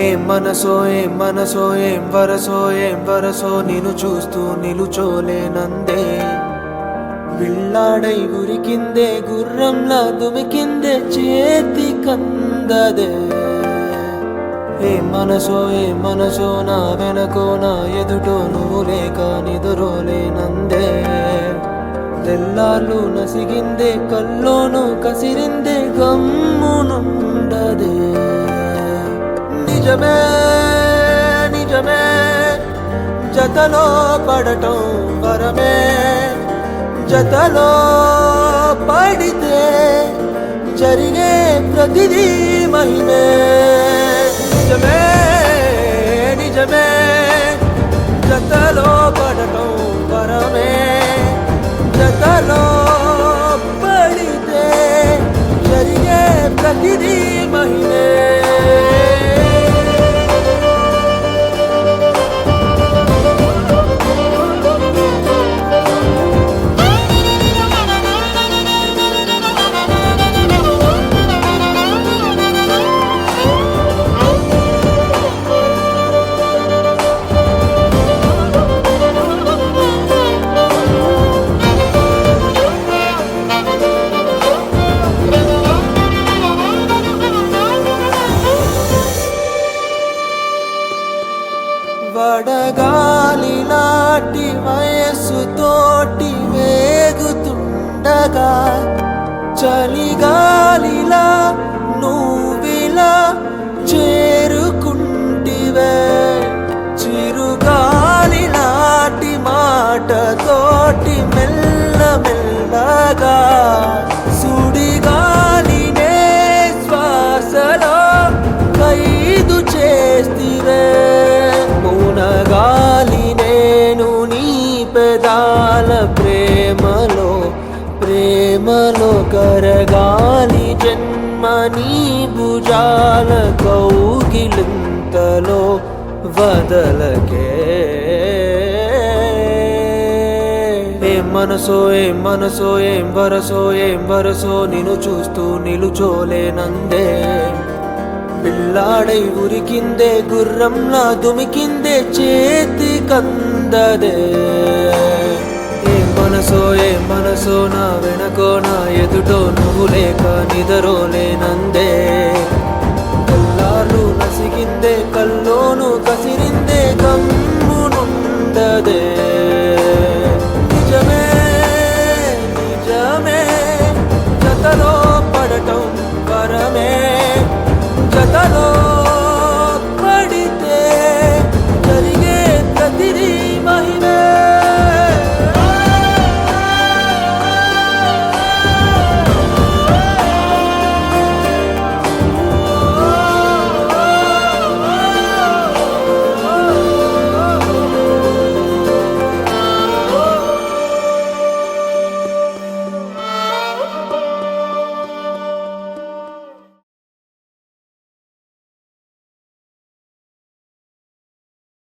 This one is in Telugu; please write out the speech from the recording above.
ఏం మనసో ఏం మనసో ఏం వరసో ఏం వరసో నిన్ను చూస్తూ నిలుచోలేనందే విల్లాడై ఉరికిందే గుర్రంలా దుమికిందే చేతి కందదే ఏం మనసో నా వెనకో నా ఎదుటో నువ్వు లేక నిదురోలేనందే తెల్లార్లు నసిగిందే కల్లోను కసిరిందే గమ్మునుండదే నిజమే నిజమే జతలో పడటం వరమే జతలో పడితే జరిగే ప్రతిదీ మహిమే నిజమే నిజమే జతలో పడటం వరమే జతలో పడితే జరిగే ప్రతిదీ మహిమే వడగాలి నాటి వయస్సు తోటి వేగుతుండగా చలిగాలిలా నువ్విలా చేరుకుంటివే చిరుగాలి నాటి మాట తోటి మెల్ల మెల్లగా సుడిగాలినే శ్వాసలో ఖైదు చేస్తివే గాలి నేను నీ పెదాల ప్రేమలో కరగాలి జన్మ నీ భుజాల కౌగిలింతలో వదలకే ఏం మనసో ఏం వరసో నిన్ను చూస్తూ నిలుచోలేనందే పిల్లాడై ఉరికిందే గుర్రంలా దుమికిందే చేతి కందదే ఏం మనసో నా వెనకో నా ఎదుటో నువ్వు లేక నిదరోలేనందే